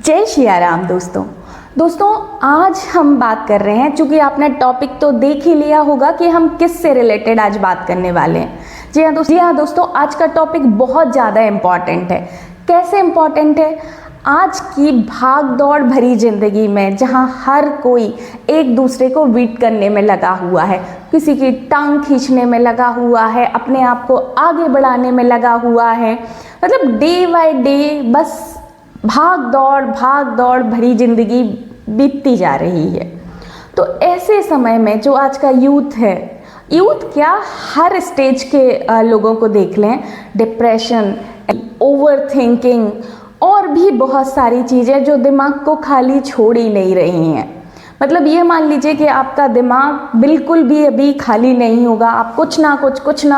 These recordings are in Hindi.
जय सिया राम दोस्तों आज हम बात कर रहे हैं, चूंकि आपने टॉपिक तो देख ही लिया होगा कि हम किस से रिलेटेड आज बात करने वाले हैं। जी हाँ दोस्तों, आज का टॉपिक बहुत ज़्यादा इम्पॉर्टेंट है। कैसे इम्पॉर्टेंट है? आज की भाग दौड़ भरी ज़िंदगी में जहाँ हर कोई एक दूसरे को बीट करने में लगा हुआ है, किसी की टांग खींचने में लगा हुआ है, अपने आप को आगे बढ़ाने में लगा हुआ है, मतलब डे बाय डे बस भाग दौड़ भरी ज़िंदगी बीतती जा रही है। तो ऐसे समय में जो आज का यूथ है, यूथ क्या हर स्टेज के लोगों को देख लें, डिप्रेशन, ओवर थिंकिंग और भी बहुत सारी चीज़ें जो दिमाग को खाली छोड़ ही नहीं रही हैं। मतलब ये मान लीजिए कि आपका दिमाग बिल्कुल भी अभी खाली नहीं होगा, आप कुछ ना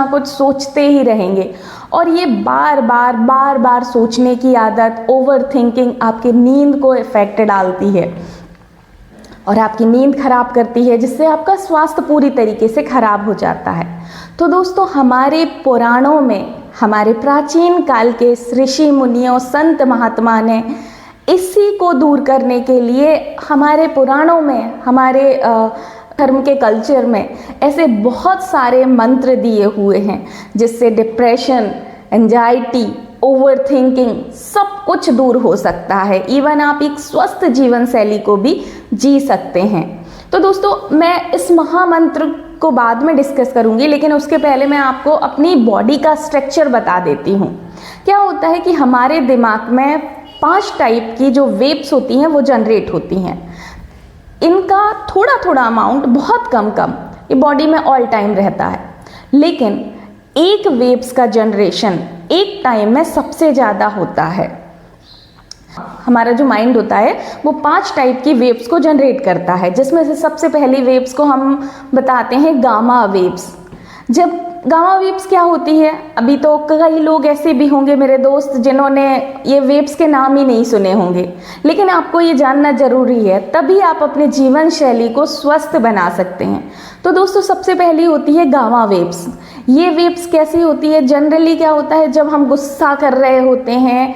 कुछ सोचते ही रहेंगे। और ये बार बार सोचने की आदत, ओवर थिंकिंग आपकी नींद को इफेक्ट डालती है और आपकी नींद खराब करती है, जिससे आपका स्वास्थ्य पूरी तरीके से खराब हो जाता है। तो दोस्तों, हमारे पुराणों में, हमारे प्राचीन काल के ऋषि मुनियों, संत महात्मा ने इसी को दूर करने के लिए हमारे पुराणों में, हमारे धर्म के कल्चर में ऐसे बहुत सारे मंत्र दिए हुए हैं जिससे डिप्रेशन, एंजाइटी, ओवर थिंकिंग सब कुछ दूर हो सकता है। इवन आप एक स्वस्थ जीवन शैली को भी जी सकते हैं। तो दोस्तों, मैं इस महामंत्र को बाद में डिस्कस करूंगी, लेकिन उसके पहले मैं आपको अपनी बॉडी का स्ट्रक्चर बता देती हूँ। क्या होता है कि हमारे दिमाग में 5 टाइप की जो वेव्स होती हैं वो जनरेट होती हैं। इनका थोड़ा अमाउंट बहुत कम ये बॉडी में ऑल टाइम रहता है, लेकिन एक वेव्स का जनरेशन एक टाइम में सबसे ज़्यादा होता है। हमारा जो माइंड होता है वो 5 टाइप की वेव्स को जनरेट करता है, जिसमें से सबसे पहली वेव्स को हम बताते हैं गामा वेव्स। जब गामा वेव्स क्या होती है, अभी तो कई लोग ऐसे भी होंगे मेरे दोस्त जिन्होंने ये वेव्स के नाम ही नहीं सुने होंगे, लेकिन आपको ये जानना जरूरी है, तभी आप अपने जीवन शैली को स्वस्थ बना सकते हैं। तो दोस्तों, सबसे पहली होती है गामा वेव्स। ये वेव्स कैसी होती है? जनरली क्या होता है, जब हम गुस्सा कर रहे होते हैं,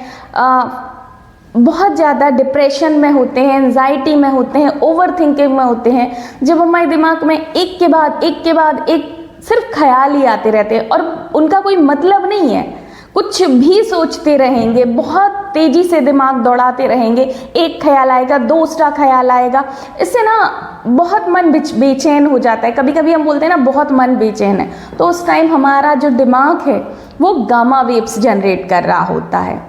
बहुत ज़्यादा डिप्रेशन में होते हैं, एंजाइटी में होते हैं, ओवर थिंकिंग में होते हैं, जब हमारे दिमाग में एक के बाद एक सिर्फ ख्याल ही आते रहते हैं और उनका कोई मतलब नहीं है, कुछ भी सोचते रहेंगे, बहुत तेजी से दिमाग दौड़ाते रहेंगे, एक ख्याल आएगा, दूसरा ख्याल आएगा, इससे ना बहुत मन बेचैन हो जाता है। कभी कभी हम बोलते हैं ना बहुत मन बेचैन है, तो उस टाइम हमारा जो दिमाग है वो गामा वेव्स जनरेट कर रहा होता है।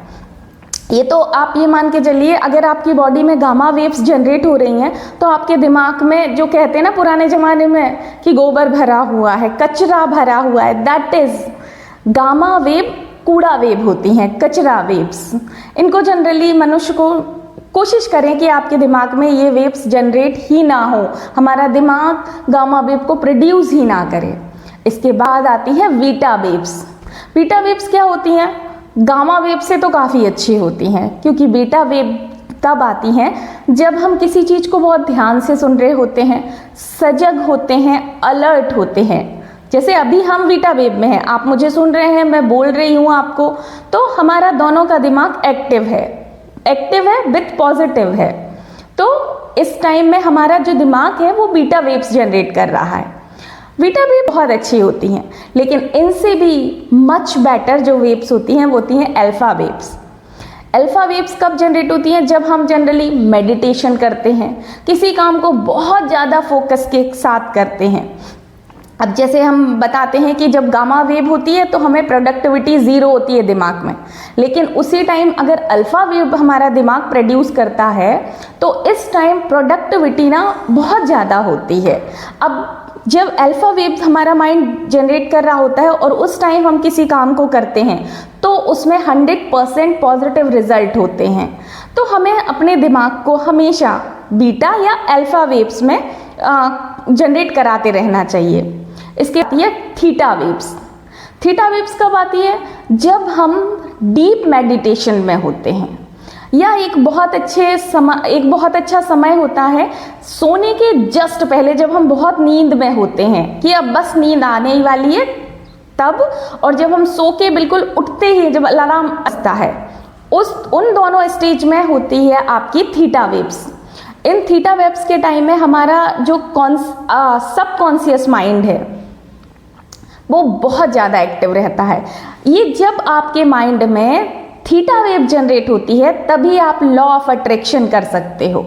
ये तो आप ये मान के चलिए, अगर आपकी बॉडी में गामा वेव्स जनरेट हो रही हैं तो आपके दिमाग में, जो कहते हैं ना पुराने ज़माने में कि गोबर भरा हुआ है, कचरा भरा हुआ है, दैट इज गामा वेव। कूड़ा वेव होती हैं, कचरा वेव्स। इनको जनरली मनुष्य को कोशिश करें कि आपके दिमाग में ये वेव्स जनरेट ही ना हो, हमारा दिमाग गामा वेव को प्रोड्यूस ही ना करे। इसके बाद आती है बीटा वेव्स। बीटा वेव्स क्या होती हैं? गामा वेव से तो काफ़ी अच्छी होती हैं, क्योंकि बीटा वेव तब आती हैं जब हम किसी चीज़ को बहुत ध्यान से सुन रहे होते हैं, सजग होते हैं, अलर्ट होते हैं। जैसे अभी हम बीटा वेव में हैं, आप मुझे सुन रहे हैं, मैं बोल रही हूँ आपको, तो हमारा दोनों का दिमाग एक्टिव है विथ पॉजिटिव है। तो इस टाइम में हमारा जो दिमाग है वो बीटा वेव्स जनरेट कर रहा है। बीटा वेव बहुत अच्छी होती हैं, लेकिन इनसे भी मच बेटर जो वेव्स होती हैं वो होती हैं अल्फा वेव्स। अल्फा वेव्स कब जनरेट होती हैं? जब हम जनरली मेडिटेशन करते हैं, किसी काम को बहुत ज़्यादा फोकस के साथ करते हैं। अब जैसे हम बताते हैं कि जब गामा वेव होती है तो हमें प्रोडक्टिविटी 0 होती है दिमाग में, लेकिन उसी टाइम अगर अल्फा वेव हमारा दिमाग प्रोड्यूस करता है तो इस टाइम प्रोडक्टिविटी ना बहुत ज़्यादा होती है। अब जब अल्फा वेव हमारा माइंड जनरेट कर रहा होता है और उस टाइम हम किसी काम को करते हैं तो उसमें 100% पॉजिटिव रिजल्ट होते हैं। तो हमें अपने दिमाग को हमेशा बीटा या अल्फा वेव्स में जनरेट कराते रहना चाहिए। इसके आती है थीटा वेव्स। थीटा वेव्स कब आती है? जब हम डीप मेडिटेशन में होते हैं, या एक बहुत अच्छा समय होता है सोने के जस्ट पहले, जब हम बहुत नींद में होते हैं कि अब बस नींद आने ही वाली है तब, और जब हम सो के बिल्कुल उठते ही जब अलार्म बजता है उन दोनों स्टेज में होती है आपकी थीटा वेव्स। इन थीटा वेव्स के टाइम में हमारा जो सबकॉन्शियस माइंड है वो बहुत ज़्यादा एक्टिव रहता है। ये जब आपके माइंड में थीटा वेव जनरेट होती है तभी आप लॉ ऑफ अट्रैक्शन कर सकते हो।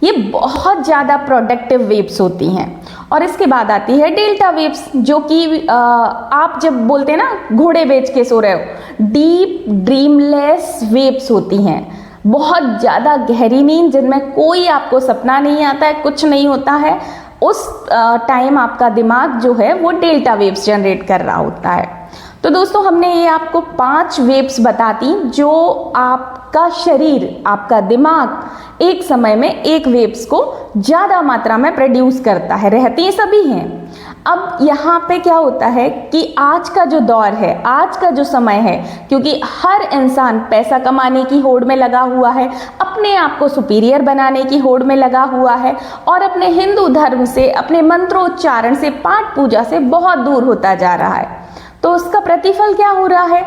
ये बहुत ज़्यादा प्रोडक्टिव वेव्स होती हैं। और इसके बाद आती है डेल्टा वेव्स, जो कि आप जब बोलते हैं ना घोड़े बेच के सो रहे हो, डीप ड्रीमलेस वेव्स होती हैं, बहुत ज़्यादा गहरी नींद जिनमें कोई आपको सपना नहीं आता है, कुछ नहीं होता है। उस टाइम आपका दिमाग जो है वो डेल्टा वेव्स जनरेट कर रहा होता है। तो दोस्तों हमने ये आपको 5 वेव्स बता दी जो आपका शरीर, आपका दिमाग एक समय में एक वेव्स को ज़्यादा मात्रा में प्रोड्यूस करता है। रहती सभी हैं। अब यहाँ पे क्या होता है कि आज का जो दौर है, आज का जो समय है, क्योंकि हर इंसान पैसा कमाने की होड़ में लगा हुआ है, अपने आप को सुपीरियर बनाने की होड़ में लगा हुआ है और अपने हिंदू धर्म से, अपने मंत्रोच्चारण से, पाठ पूजा से बहुत दूर होता जा रहा है। तो उसका प्रतिफल क्या हो रहा है?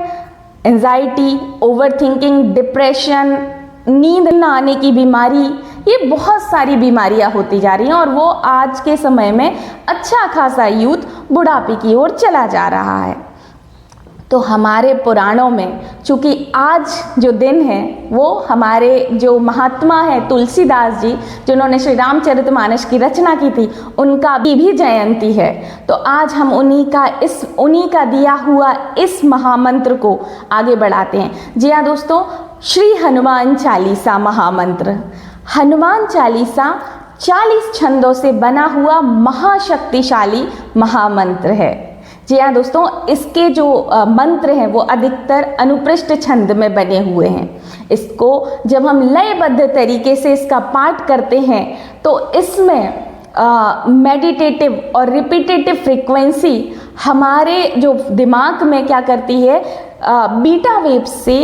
एंजाइटी, ओवरथिंकिंग, डिप्रेशन, नींद न आने की बीमारी, ये बहुत सारी बीमारियां होती जा रही हैं और वो आज के समय में अच्छा खासा यूथ बुढ़ापे की ओर चला जा रहा है। तो हमारे पुराणों में चूंकि आज जो दिन है वो हमारे जो महात्मा है तुलसीदास जी, जिन्होंने श्री रामचरितमानस की रचना की थी, उनका भी जयंती है। तो आज हम उन्हीं का दिया हुआ इस महामंत्र को आगे बढ़ाते हैं। जी हाँ दोस्तों, श्री हनुमान चालीसा महामंत्र। हनुमान चालीसा 40 छंदों से बना हुआ महाशक्तिशाली महामंत्र है। जी हाँ दोस्तों, इसके जो मंत्र हैं वो अधिकतर अनुपृष्ठ छंद में बने हुए हैं। इसको जब हम लयबद्ध तरीके से इसका पाठ करते हैं तो इसमें मेडिटेटिव और रिपीटेटिव फ्रीक्वेंसी हमारे जो दिमाग में क्या करती है, बीटा वेव्स से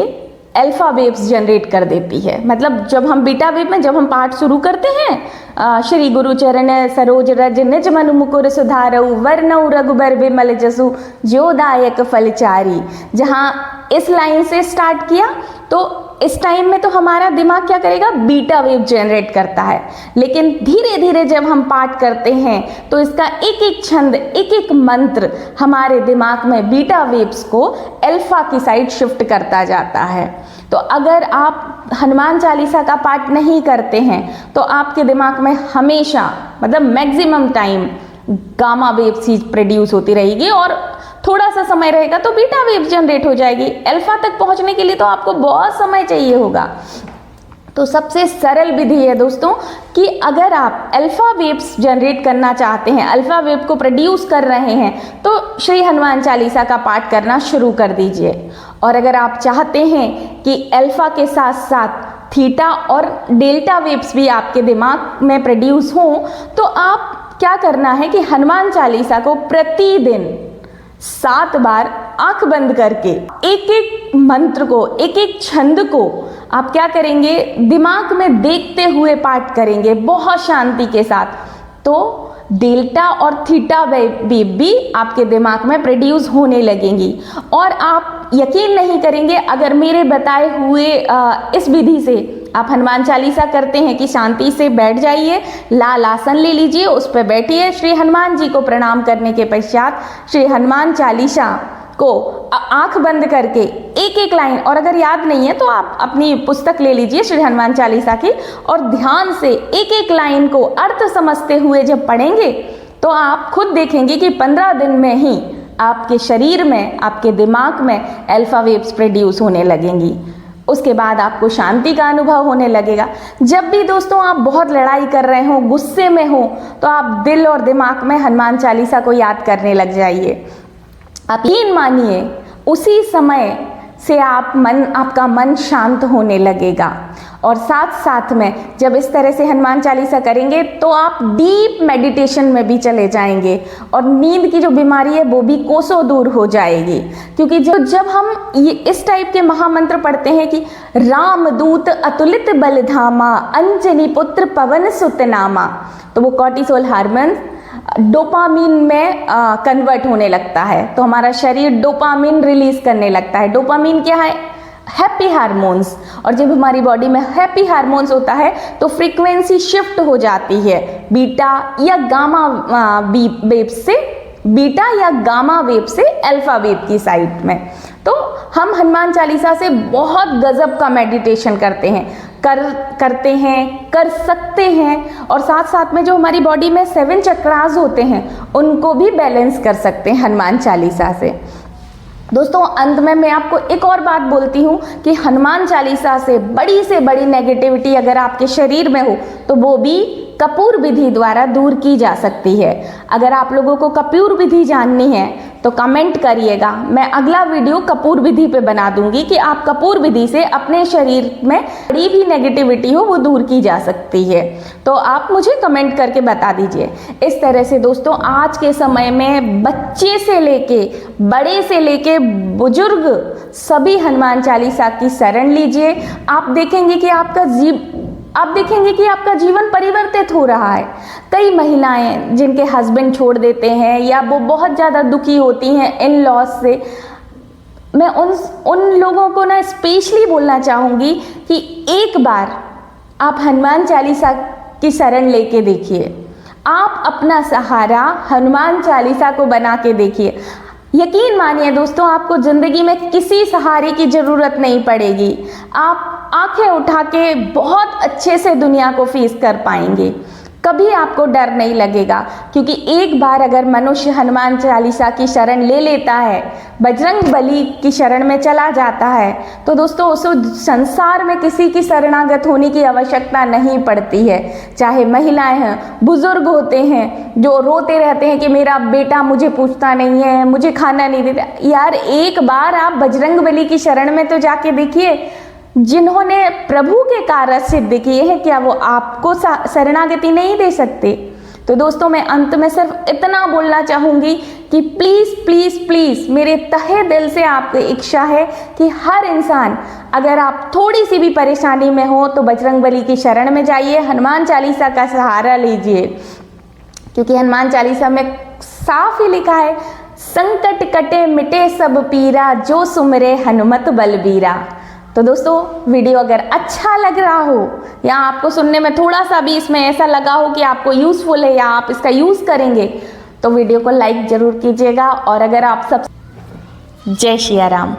अल्फा वेव्स जनरेट कर देती है। मतलब जब हम बीटा वेव में जब हम पाठ शुरू करते हैं, श्री गुरु चरण सरोज रज निज मनु मुकुर सुधारऊ वर्णऊ रघुबर विमल जसु ज्योदायक फलचारी, जहाँ इस लाइन से स्टार्ट किया तो इस टाइम में तो हमारा दिमाग क्या करेगा, बीटा वेव जनरेट करता है। लेकिन धीरे धीरे जब हम पाठ करते हैं तो इसका एक एक छंद, एक एक मंत्र हमारे दिमाग में बीटा वेव्स को अल्फा की साइड शिफ्ट करता जाता है। तो अगर आप हनुमान चालीसा का पाठ नहीं करते हैं तो आपके दिमाग में हमेशा, मतलब मैक्सिमम टाइम गामा वेव्स ही प्रोड्यूस होती रहेगी और थोड़ा सा समय रहेगा तो बीटा वेव जनरेट हो जाएगी। अल्फा तक पहुंचने के लिए तो आपको बहुत समय चाहिए होगा। तो सबसे सरल विधि है दोस्तों कि अगर आप अल्फा वेव्स जनरेट करना चाहते हैं, अल्फा वेव को प्रोड्यूस कर रहे हैं, तो श्री हनुमान चालीसा का पाठ करना शुरू कर दीजिए। और अगर आप चाहते हैं कि अल्फा के साथ साथ थीटा और डेल्टा वेव्स भी आपके दिमाग में प्रोड्यूस हों, तो आप क्या करना है कि हनुमान चालीसा को प्रतिदिन 7 बार आंख बंद करके एक एक मंत्र को, एक एक छंद को आप क्या करेंगे, दिमाग में देखते हुए पाठ करेंगे बहुत शांति के साथ। तो डेल्टा और थीटा वेव भी आपके दिमाग में प्रोड्यूस होने लगेंगी। और आप यकीन नहीं करेंगे, अगर मेरे बताए हुए इस विधि से आप हनुमान चालीसा करते हैं कि शांति से बैठ जाइए, लाल आसन ले लीजिए, उस पर बैठिए, श्री हनुमान जी को प्रणाम करने के पश्चात श्री हनुमान चालीसा को आंख बंद करके एक एक लाइन, और अगर याद नहीं है तो आप अपनी पुस्तक ले लीजिए श्री हनुमान चालीसा की और ध्यान से एक एक लाइन को अर्थ समझते हुए जब पढ़ेंगे तो आप खुद देखेंगे कि 15 दिन में ही आपके शरीर में, आपके दिमाग में अल्फा वेव्स प्रोड्यूस होने लगेंगी। उसके बाद आपको शांति का अनुभव होने लगेगा। जब भी दोस्तों आप बहुत लड़ाई कर रहे हो, गुस्से में हो, तो आप दिल और दिमाग में हनुमान चालीसा को याद करने लग जाइए। आप यकीन मानिए उसी समय से आपका मन शांत होने लगेगा। और साथ साथ में जब इस तरह से हनुमान चालीसा करेंगे तो आप डीप मेडिटेशन में भी चले जाएंगे और नींद की जो बीमारी है वो भी कोसों दूर हो जाएगी। क्योंकि जब हम ये इस टाइप के महामंत्र पढ़ते हैं कि रामदूत अतुलित बलधामा अंजनी पुत्र पवन सुत नामा, तो वो कॉर्टिसोल हार्मोन डोपामीन में कन्वर्ट होने लगता है। तो हमारा शरीर डोपामीन रिलीज करने लगता है। डोपामीन क्या है? हैप्पी हार्मोन्स, और जब हमारी बॉडी में हैप्पी हार्मोन्स होता है तो फ्रीक्वेंसी शिफ्ट हो जाती है बीटा या गामा वेव से, बीटा या गामा वेव से अल्फा वेव की साइड में। तो हम हनुमान चालीसा से बहुत गजब का मेडिटेशन करते हैं, कर सकते हैं, और साथ साथ में जो हमारी बॉडी में 7 चक्रास होते हैं उनको भी बैलेंस कर सकते हैं हनुमान चालीसा से। दोस्तों अंत में मैं आपको एक और बात बोलती हूँ कि हनुमान चालीसा से बड़ी नेगेटिविटी अगर आपके शरीर में हो तो वो भी कपूर विधि द्वारा दूर की जा सकती है। अगर आप लोगों को कपूर विधि जाननी है तो कमेंट करिएगा, मैं अगला वीडियो कपूर विधि पे बना दूंगी कि आप कपूर विधि से अपने शरीर में बड़ी भी नेगेटिविटी हो वो दूर की जा सकती है। तो आप मुझे कमेंट करके बता दीजिए। इस तरह से दोस्तों आज के समय में बच्चे से लेके बड़े से लेके बुजुर्ग सभी हनुमान चालीसा की शरण लीजिए। आप देखेंगे कि आपका जीवन परिवर्तित हो रहा है। कई महिलाएं जिनके हस्बैंड छोड़ देते हैं या वो बहुत ज़्यादा दुखी होती हैं इन लॉस से, मैं उन लोगों को ना स्पेशली बोलना चाहूँगी कि एक बार आप हनुमान चालीसा की शरण लेके देखिए। आप अपना सहारा हनुमान चालीसा को बना के देखिए। यकीन मानिए दोस्तों आपको ज़िंदगी में किसी सहारे की ज़रूरत नहीं पड़ेगी। आप आंखें उठा के बहुत अच्छे से दुनिया को फेस कर पाएंगे। कभी आपको डर नहीं लगेगा, क्योंकि एक बार अगर मनुष्य हनुमान चालीसा की शरण ले लेता है, बजरंग बली की शरण में चला जाता है, तो दोस्तों उसको संसार में किसी की शरणागत होने की आवश्यकता नहीं पड़ती है। चाहे महिलाएं हैं, बुजुर्ग होते हैं जो रोते रहते हैं कि मेरा बेटा मुझे पूछता नहीं है, मुझे खाना नहीं देता। यार एक बार आप बजरंग बली की शरण में तो जाके देखिए, जिन्होंने प्रभु के कार्य सिद्ध किए हैं, क्या वो आपको शरणागति नहीं दे सकते? तो दोस्तों मैं अंत में सिर्फ इतना बोलना चाहूँगी कि प्लीज़ प्लीज़ प्लीज़ मेरे तहे दिल से आपकी इच्छा है कि हर इंसान, अगर आप थोड़ी सी भी परेशानी में हो तो बजरंग बली की शरण में जाइए, हनुमान चालीसा का सहारा लीजिए, क्योंकि हनुमान चालीसा में साफ ही लिखा है, संकट कटे मिटे सब पीरा, जो सुमरे हनुमत बलबीरा। तो दोस्तों वीडियो अगर अच्छा लग रहा हो या आपको सुनने में थोड़ा सा भी इसमें ऐसा लगा हो कि आपको यूज़फुल है या आप इसका यूज़ करेंगे, तो वीडियो को लाइक ज़रूर कीजिएगा। और अगर आप सब, जय श्री राम।